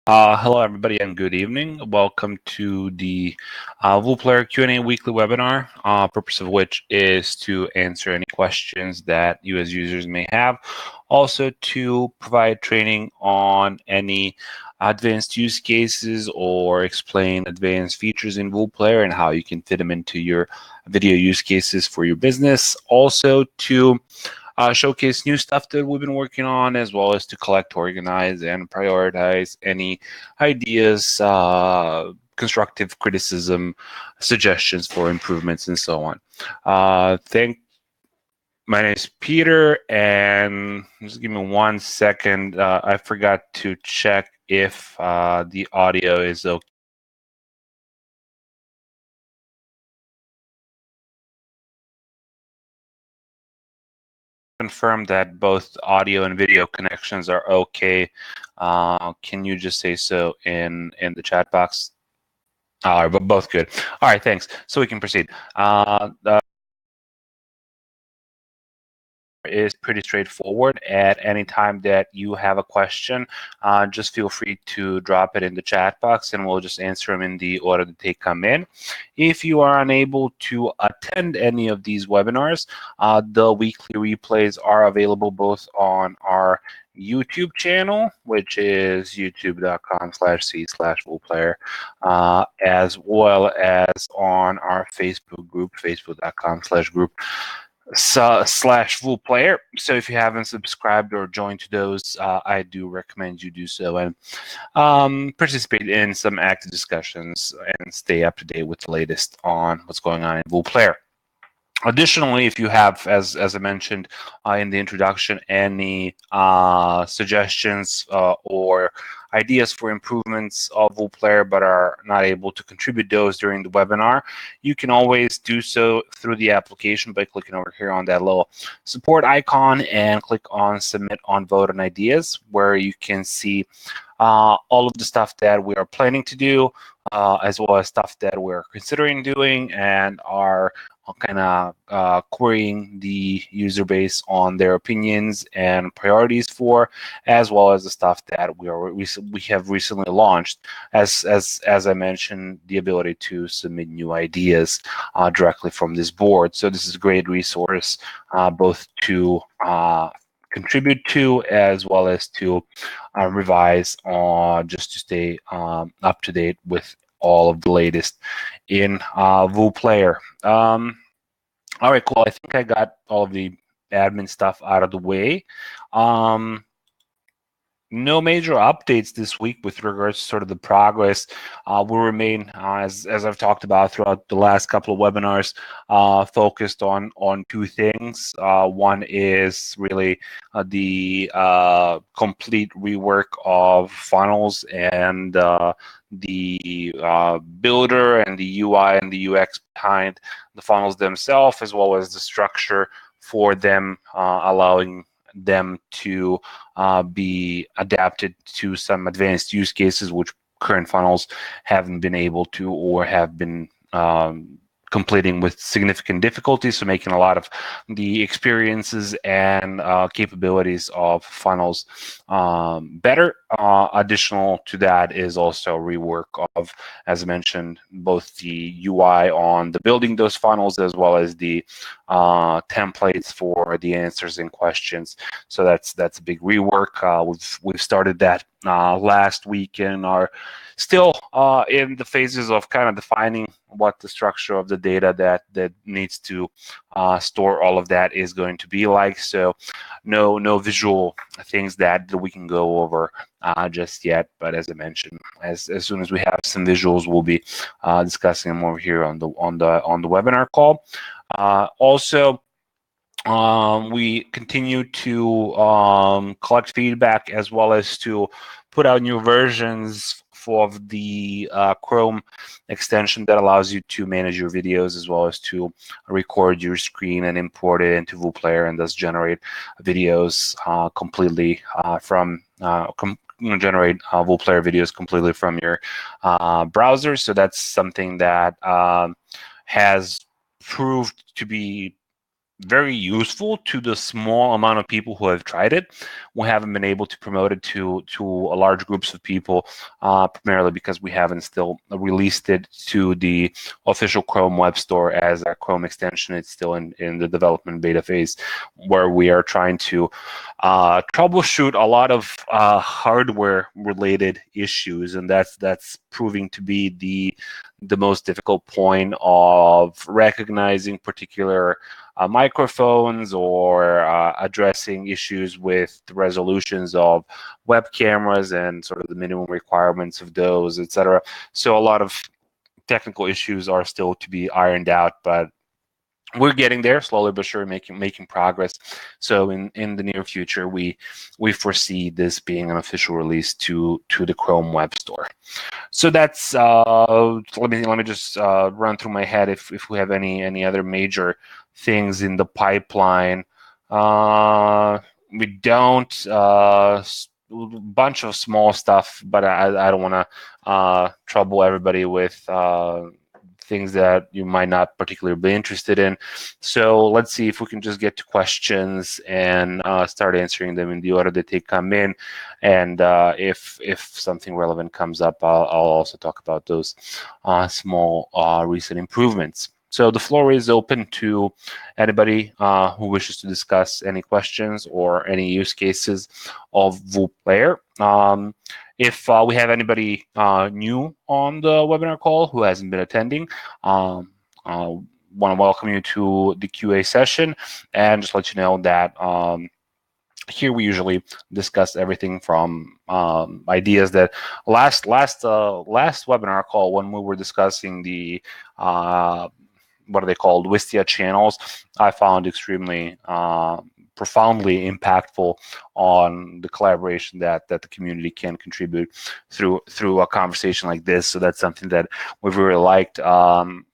Hello, everybody, and good evening. Welcome to the VooPlayer Q&A weekly webinar, purpose of which is to answer any questions that you as users may have. Also to provide training on any advanced use cases or explain advanced features in VooPlayer and how you can fit them into your video use cases for your business. Also to showcase new stuff that we've been working on, as well as to collect, organize, and prioritize any ideas, constructive criticism, suggestions for improvements, and so on. My name is Peter, and just give me 1 second. I forgot to check if the audio is okay. Confirm that both audio and video connections are okay. Can you just say so in the chat box? All right, but both good. All right, thanks. So we can proceed. Is pretty straightforward. At any time that you have a question, just feel free to drop it in the chat box and we'll just answer them in the order that they come in. If you are unable to attend any of these webinars, the weekly replays are available both on our YouTube channel, which is youtube.com/c/VooPlayer, as well as on our Facebook group, facebook.com/group /VooPlayer. So if you haven't subscribed or joined to those, I do recommend you do so and participate in some active discussions and stay up to date with the latest on what's going on in VooPlayer. Additionally, if you have, as I mentioned in the introduction, any suggestions or ideas for improvements of VooPlayer but are not able to contribute those during the webinar, you can always do so through the application by clicking over here on that little support icon and click on Submit on Vote on Ideas, where you can see all of the stuff that we are planning to do, as well as stuff that we're considering doing and are kind of querying the user base on their opinions and priorities for, as well as the stuff that we have recently launched. As I mentioned, the ability to submit new ideas directly from this board. So this is a great resource, both to contribute to, as well as to revise on, just to stay up to date with all of the latest in VooPlayer. All right, cool. I think I got all of the admin stuff out of the way. No major updates this week with regards to sort of the progress. We'll remain, as I've talked about throughout the last couple of webinars, focused on two things. One is really the complete rework of funnels and the builder and the UI and the UX behind the funnels themselves, as well as the structure for them, allowing them to be adapted to some advanced use cases which current funnels haven't been able to, or have been completing with significant difficulty, so making a lot of the experiences and capabilities of funnels better. Additional to that is also rework of, as I mentioned, both the UI on the building those funnels, as well as the templates for the answers and questions. So that's a big rework. We've started that last week and are still in the phases of kind of defining what the structure of the data that needs to store all of that is going to be like. So no visual things that we can go over just yet, but as I mentioned, as soon as we have some visuals, we'll be discussing them over here on the webinar call. Also, we continue to collect feedback, as well as to put out new versions for the Chrome extension that allows you to manage your videos, as well as to record your screen and import it into VooPlayer, and thus generate videos completely from generate VooPlayer videos completely from your browser. So that's something that has proved to be very useful to the small amount of people who have tried it. We haven't been able to promote it to a large groups of people, primarily because we haven't still released it to the official Chrome Web Store as a Chrome extension. It's still in the development beta phase, where we are trying to troubleshoot a lot of hardware related issues, and that's proving to be the most difficult point of recognizing particular microphones, or addressing issues with the resolutions of web cameras and sort of the minimum requirements of those, etc. So a lot of technical issues are still to be ironed out, but we're getting there slowly but sure, making progress. So in the near future, we foresee this being an official release to the Chrome Web Store. So that's let me just run through my head if we have any other major things in the pipeline. We don't. Bunch of small stuff, but I don't want to trouble everybody with things that you might not particularly be interested in. So let's see if we can just get to questions and start answering them in the order that they come in. And if something relevant comes up, I'll also talk about those small recent improvements. So the floor is open to anybody who wishes to discuss any questions or any use cases of VOOP Player. If we have anybody new on the webinar call who hasn't been attending, I want to welcome you to the QA session and just let you know that here we usually discuss everything from ideas that last webinar call, when we were discussing the what are they called, Wistia channels, I found extremely profoundly impactful on the collaboration that the community can contribute through a conversation like this. So that's something that we've really liked. On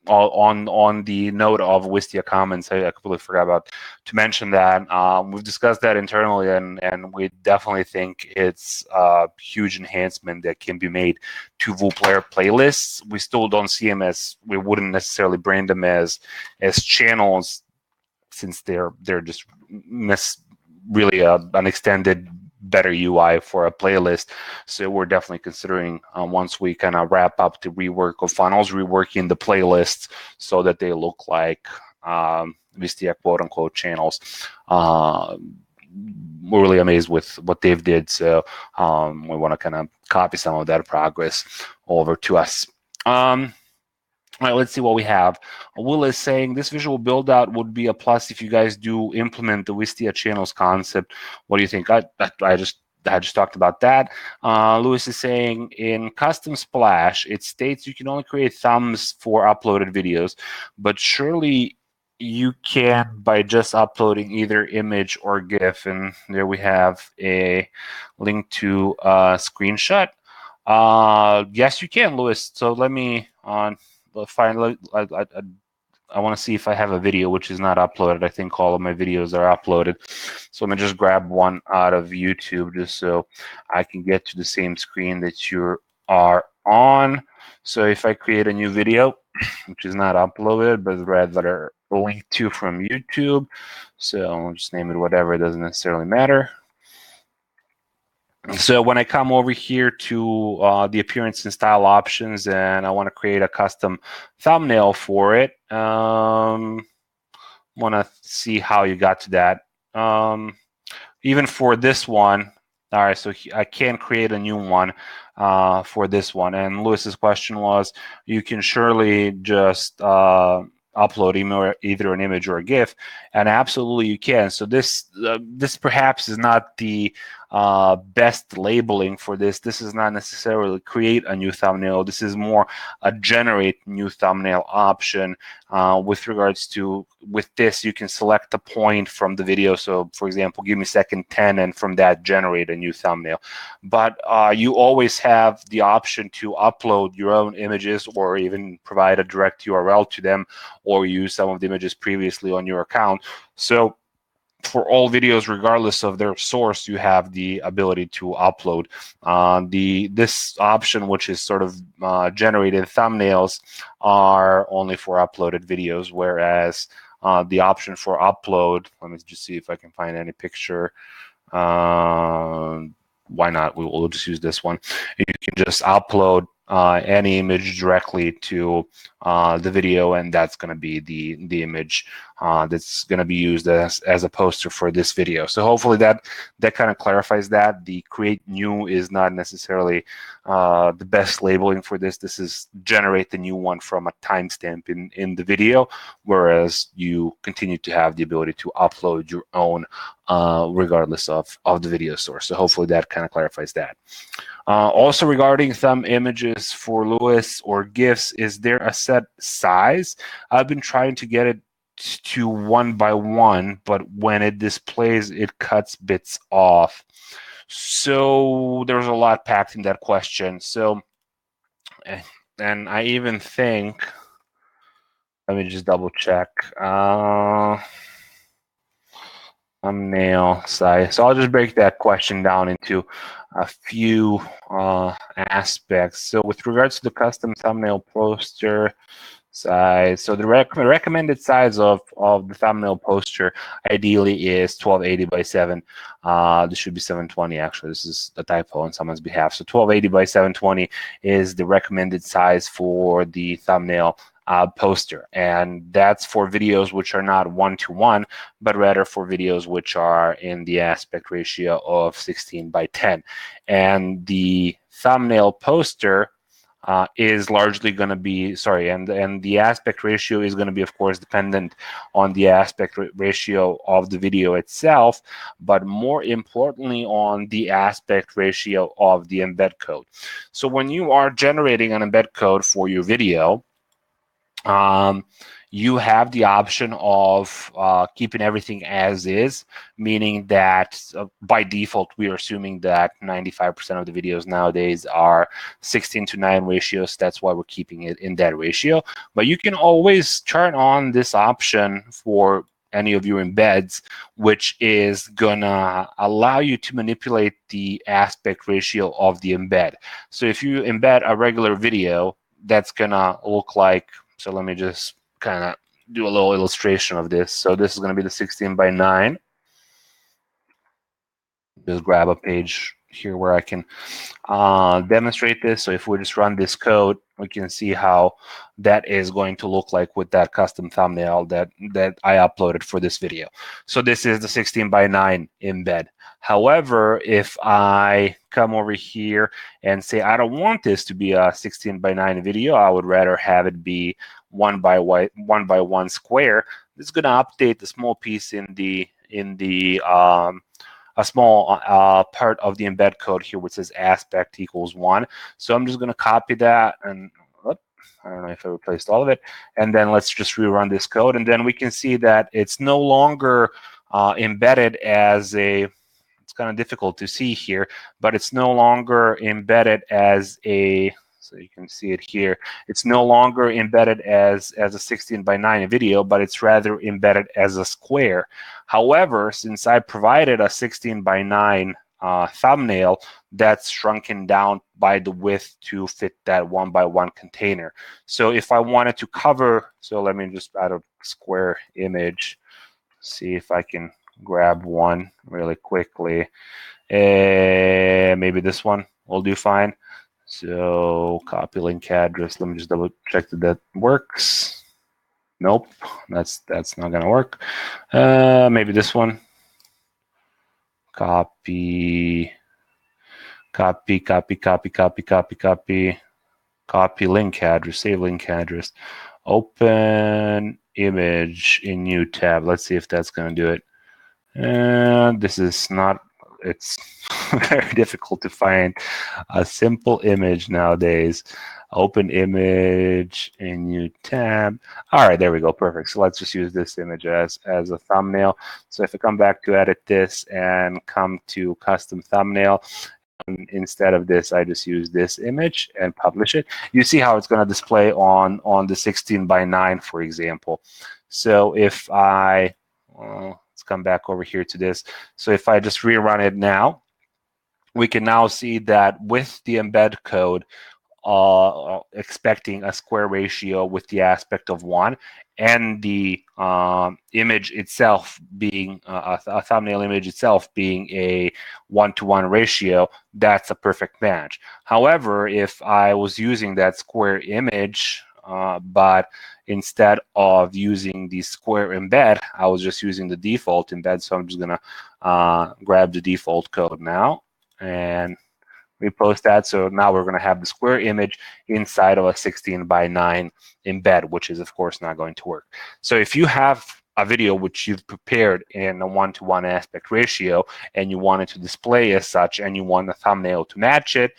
the note of Wistia Commons, I completely forgot to mention that we've discussed that internally, and we definitely think it's a huge enhancement that can be made to VOOP Player playlists. We still don't see them as, we wouldn't necessarily brand them as channels, since they're just really an extended, better UI for a playlist. So we're definitely considering, once we kind of wrap up the rework of funnels, reworking the playlists so that they look like Wistia quote-unquote channels. We're really amazed with what they've did, so we want to kind of copy some of that progress over to us. All right, let's see what we have. Will is saying this visual build out would be a plus if you guys do implement the Wistia channels concept. What do you think? I just talked about that. Lewis is saying in Custom Splash, it states you can only create thumbs for uploaded videos, but surely you can by just uploading either image or GIF. And there we have a link to a screenshot. Yes, you can, Lewis. So let me finally, I want to see if I have a video which is not uploaded. I think all of my videos are uploaded. So I'm going to just grab one out of YouTube just so I can get to the same screen that you are on. So if I create a new video, which is not uploaded, but rather linked to from YouTube, so I'll just name it whatever, it doesn't necessarily matter. So when I come over here to the appearance and style options, and I want to create a custom thumbnail for it, want to see how you got to that. Even for this one, all right, so I can create a new one for this one. And Lewis's question was, you can surely just upload either an image or a GIF, and absolutely you can. So this perhaps is not the best labeling for this. This is not necessarily create a new thumbnail. This is more a generate new thumbnail option. With regards to, with this, you can select a point from the video. So for example, give me second 10, and from that generate a new thumbnail. But you always have the option to upload your own images, or even provide a direct URL to them, or use some of the images previously on your account. So for all videos, regardless of their source, you have the ability to upload. This option, which is sort of generated thumbnails, are only for uploaded videos, whereas the option for upload. Let me just see if I can find any picture. Why not? We'll just use this one. You can just upload any image directly to the video, and that's going to be the image that's going to be used as a poster for this video. So hopefully that kind of clarifies that. The create new is not necessarily the best labeling for this. This is generate the new one from a timestamp in the video, whereas you continue to have the ability to upload your own regardless of the video source. So hopefully that kind of clarifies that. Also regarding thumb images for Lewis or GIFs, is there a set size? I've been trying to get it to 1 by 1, but when it displays, it cuts bits off. So there's a lot packed in that question. So, and I even think, let me just double check. Thumbnail size. So I'll just break that question down into a few aspects. So with regards to the custom thumbnail poster size, so the recommended size of the thumbnail poster ideally is 1280 by 7. This should be 720 actually. This is a typo on someone's behalf. So 1280 by 720 is the recommended size for the thumbnail poster, and that's for videos which are not 1:1, but rather for videos which are in the aspect ratio of 16 by 10. And the thumbnail poster is largely going to be, and the aspect ratio is going to be, of course, dependent on the aspect ratio of the video itself, but more importantly on the aspect ratio of the embed code. So when you are generating an embed code for your video, you have the option of keeping everything as is, meaning that by default, we are assuming that 95% of the videos nowadays are 16:9 ratios. That's why we're keeping it in that ratio. But you can always turn on this option for any of your embeds, which is gonna allow you to manipulate the aspect ratio of the embed. So if you embed a regular video, that's gonna look like, so let me just kind of do a little illustration of this. So this is going to be the 16 by 9. Just grab a page here where I can demonstrate this. So if we just run this code, we can see how that is going to look like with that custom thumbnail that I uploaded for this video. So this is the 16 by 9 embed. However, if I come over here and say I don't want this to be a 16 by 9 video, I would rather have it be 1 by 1 square. This is going to update the small piece in the a small part of the embed code here, which says aspect equals 1. So I'm just going to copy that, and I don't know if I replaced all of it. And then let's just rerun this code, and then we can see that it's no longer embedded as a, it's kind of difficult to see here, but it's no longer embedded as a, so you can see it here. It's no longer embedded as a 16 by 9 video, but it's rather embedded as a square. However, since I provided a 16 by 9 thumbnail, that's shrunken down by the width to fit that 1 by 1 container. So if I wanted to cover, so let me just add a square image, see if I can grab one really quickly. Maybe this one will do fine. So copy link address. Let me just double check that works. Nope, that's not gonna work. Maybe this one. Copy link address, save link address, open image in new tab. Let's see if that's gonna do it. And this is not, it's very difficult to find a simple image nowadays. Open image in new tab. All right, there we go, perfect. So let's just use this image as a thumbnail. So if I come back to edit this and come to custom thumbnail, instead of this, I just use this image and publish it. You see how it's going to display on the 16 by 9, for example. So if I, let's come back over here to this. So if I just rerun it now, we can now see that with the embed code, expecting a square ratio with the aspect of 1, and the image itself being a thumbnail image itself being a 1-to-1 ratio, that's a perfect match. However, if I was using that square image, but instead of using the square embed, I was just using the default embed. So I'm just gonna grab the default code now and repost that. So now we're going to have the square image inside of a 16:9 embed, which is of course not going to work. So if you have a video which you've prepared in a 1-to-1 aspect ratio and you want it to display as such and you want the thumbnail to match it,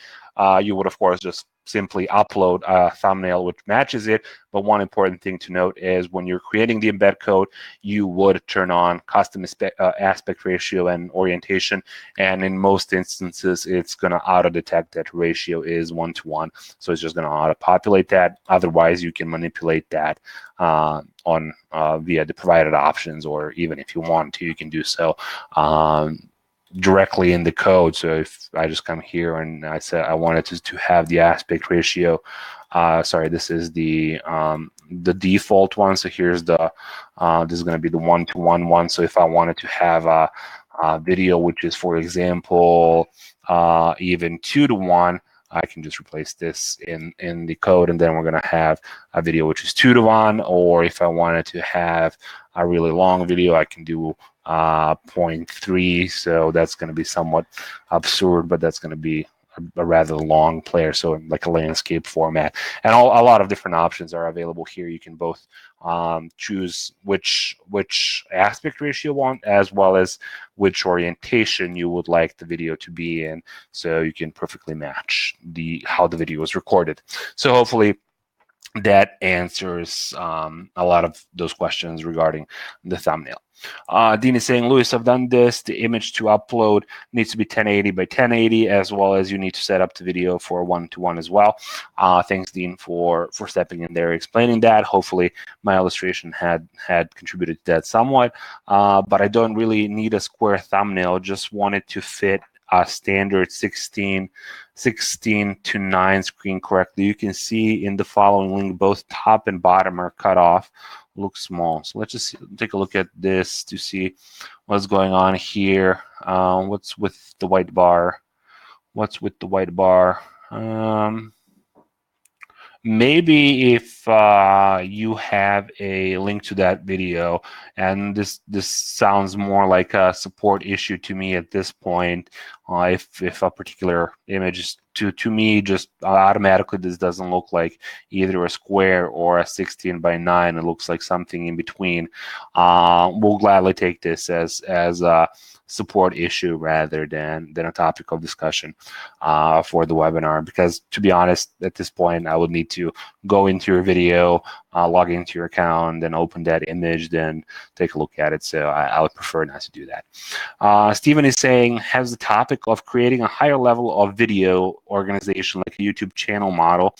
you would of course just simply upload a thumbnail which matches it. But one important thing to note is when you're creating the embed code, you would turn on custom aspect ratio and orientation, and in most instances it's going to auto detect that ratio is 1-to-1, so it's just going to auto populate that. Otherwise you can manipulate that on via the provided options, or even if you want to, you can do so directly in the code. So if I just come here and I said I wanted to have the aspect ratio, sorry, this is the default one. So here's the this is going to be the 1-to-1 one. So if I wanted to have a video which is, for example, even 2-to-1, I can just replace this in the code, and then we're going to have a video which is 2-to-1. Or if I wanted to have a really long video, I can do 0.3. So that's going to be somewhat absurd, but that's going to be a rather long player, so like a landscape format. And a lot of different options are available here. You can both choose which aspect ratio you want, as well as which orientation you would like the video to be in, so you can perfectly match how the video was recorded. So hopefully that answers a lot of those questions regarding the thumbnail. Dean is saying, Lewis, I've done this. The image to upload needs to be 1080 by 1080, as well as you need to set up the video for 1-to-1 as well. Thanks, Dean, for stepping in there, explaining that. Hopefully my illustration had contributed to that somewhat, but I don't really need a square thumbnail. Just wanted to fit a standard 16:9 screen correctly. You can see in the following link, both top and bottom are cut off, look small. So let's just take a look at this to see what's going on here. What's with the white bar? What's with the white bar? Maybe if you have a link to that video, and this sounds more like a support issue to me at this point. If a particular image is to me just automatically, this doesn't look like either a square or a 16:9. It looks like something in between. We'll gladly take this as a support issue rather than a topic of discussion for the webinar, because to be honest, at this point I would need to go into your video, log into your account, then open that image, then take a look at it. So I would prefer not to do that. Stephen is saying, has the topic of creating a higher level of video organization like a YouTube channel model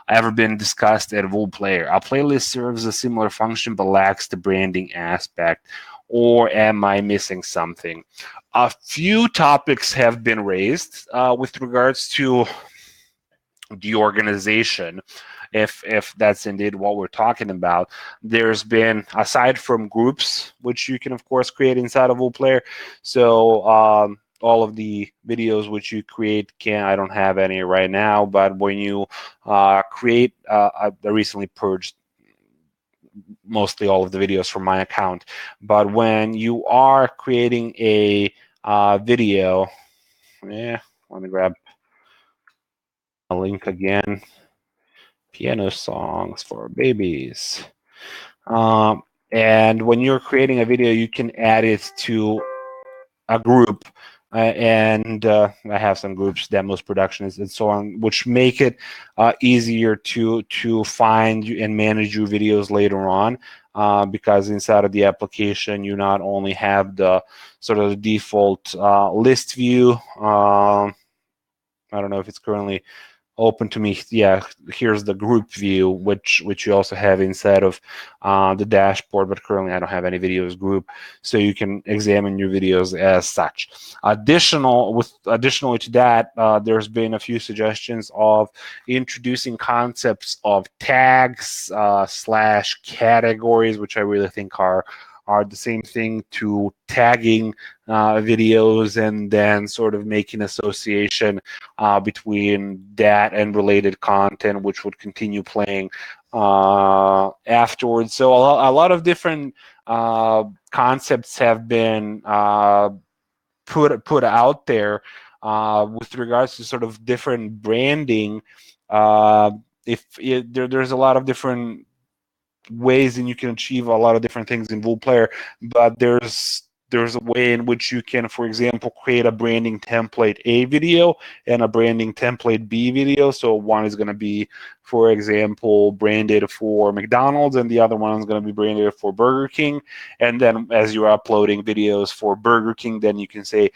ever been discussed at VoolPlayer? A playlist serves a similar function but lacks the branding aspect, or am I missing something? A few topics have been raised with regards to the organization, if that's indeed what we're talking about. There's been, aside from groups, which you can of course create inside of VoolPlayer, so all of the videos which you create I don't have any right now, but when you create, I recently purged mostly all of the videos from my account, but when you are creating a video, let me grab a link again. Piano songs for babies. And when you're creating a video, you can add it to a group, and I have some groups, demos, productions, and so on, which make it easier to find and manage your videos later on, because inside of the application you not only have the sort of the default list view. I don't know if it's currently open to me. Yeah, here's the group view, which you also have inside of the dashboard, but currently I don't have any videos group, so you can examine your videos as such. Additionally to that, there's been a few suggestions of introducing concepts of tags slash categories, which I really think are the same thing to tagging videos and then sort of making association between that and related content, which would continue playing afterwards. So a lot of different concepts have been put out there with regards to sort of different branding. There's a lot of different ways and you can achieve a lot of different things in VoolPlayer, but there's a way in which you can, for example, create a branding template A video and a branding template B video. So one is going to be, for example, branded for McDonald's, and the other one is going to be branded for Burger King. And then as you're uploading videos for Burger King, then you can say,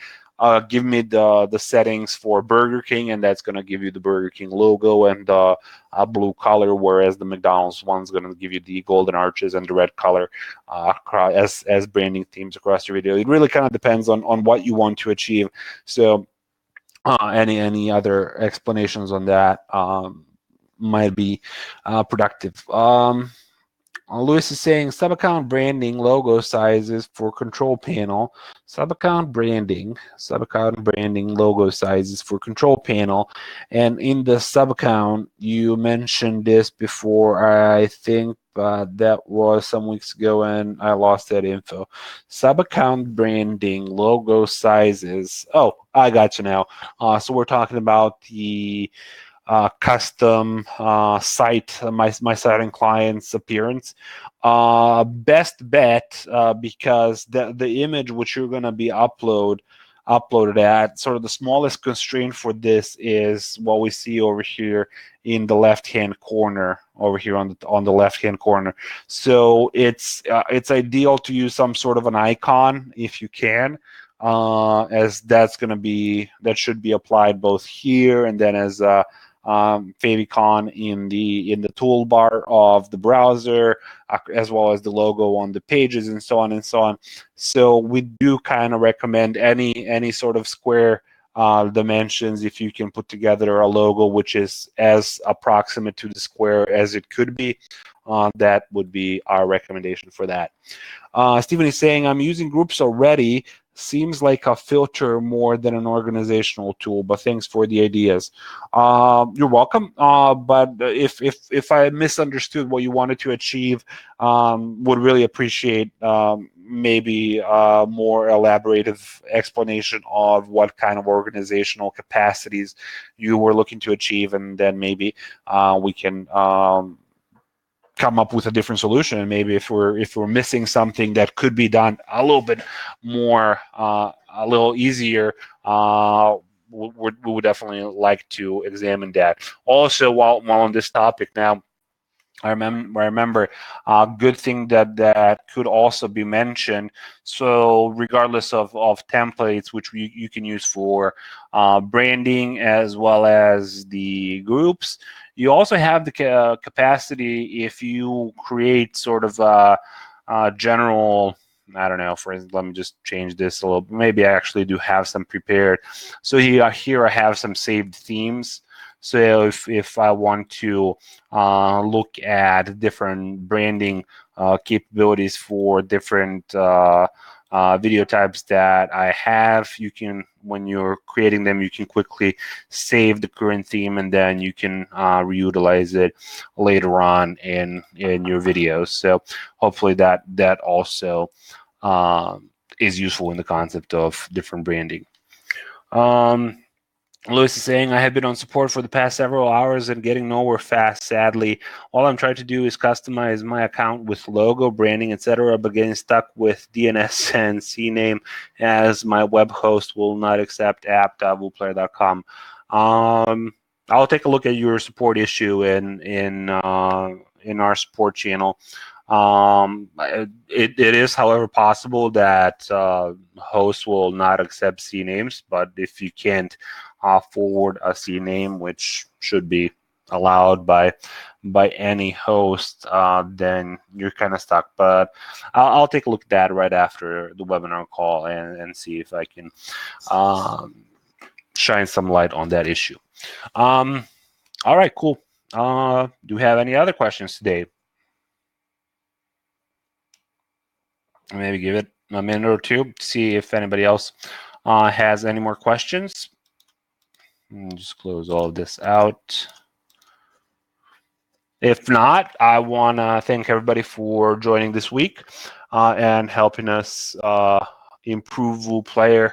give me the settings for Burger King, and that's going to give you the Burger King logo and a blue color, whereas the McDonald's one's going to give you the golden arches and the red color as branding themes across your video. It really kind of depends on what you want to achieve. So any other explanations on that might be productive. Lewis is saying sub-account branding logo sizes for control panel. Sub-account branding logo sizes for control panel. And in the sub-account, you mentioned this before, I think, but that was some weeks ago and I lost that info. Sub-account branding logo sizes. Oh, I got you now. So we're talking about the custom site, my site and client's appearance. Best bet, because the image which you're going to be uploaded at, sort of the smallest constraint for this is what we see over here in the left-hand corner, over here on the left-hand corner. So it's ideal to use some sort of an icon if you can, as that should be applied both here and then as favicon in the toolbar of the browser, as well as the logo on the pages and so on and so on. So we do kind of recommend any sort of square dimensions. If you can put together a logo which is as approximate to the square as it could be, that would be our recommendation for that. Stephen is saying, I'm using groups already. Seems like a filter more than an organizational tool, but thanks for the ideas. You're welcome. But if I misunderstood what you wanted to achieve, would really appreciate maybe a more elaborative explanation of what kind of organizational capacities you were looking to achieve, and then maybe we can come up with a different solution. And maybe if we're missing something that could be done a little bit more, a little easier, we would definitely like to examine that. Also, while on this topic now, I remember a good thing that could also be mentioned. So regardless of templates, which you can use for branding as well as the groups, you also have the capacity, if you create sort of a general, I don't know, for instance, let me just change this a little. Maybe I actually do have some prepared. So here I have some saved themes. So if I want to look at different branding capabilities for different video types that I have, you can, when you're creating them, you can quickly save the current theme, and then you can reutilize it later on in your videos. So hopefully that also is useful in the concept of different branding. Lewis is saying, I have been on support for the past several hours and getting nowhere fast, sadly. All I'm trying to do is customize my account with logo, branding, etc., but getting stuck with DNS and CNAME as my web host will not accept app.voolplayer.com. I'll take a look at your support issue in our support channel. It is, however, possible that hosts will not accept CNAMEs, but if you can't forward a CNAME, which should be allowed by any host, then you're kind of stuck. But I'll take a look at that right after the webinar call and see if I can shine some light on that issue. All right, cool. Do you have any other questions today? Maybe give it a minute or two to see if anybody else has any more questions. Just close all of this out. If not, I want to thank everybody for joining this week and helping us improve WooPlayer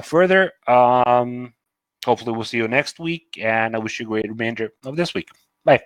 further. Hopefully, we'll see you next week, and I wish you a great remainder of this week. Bye.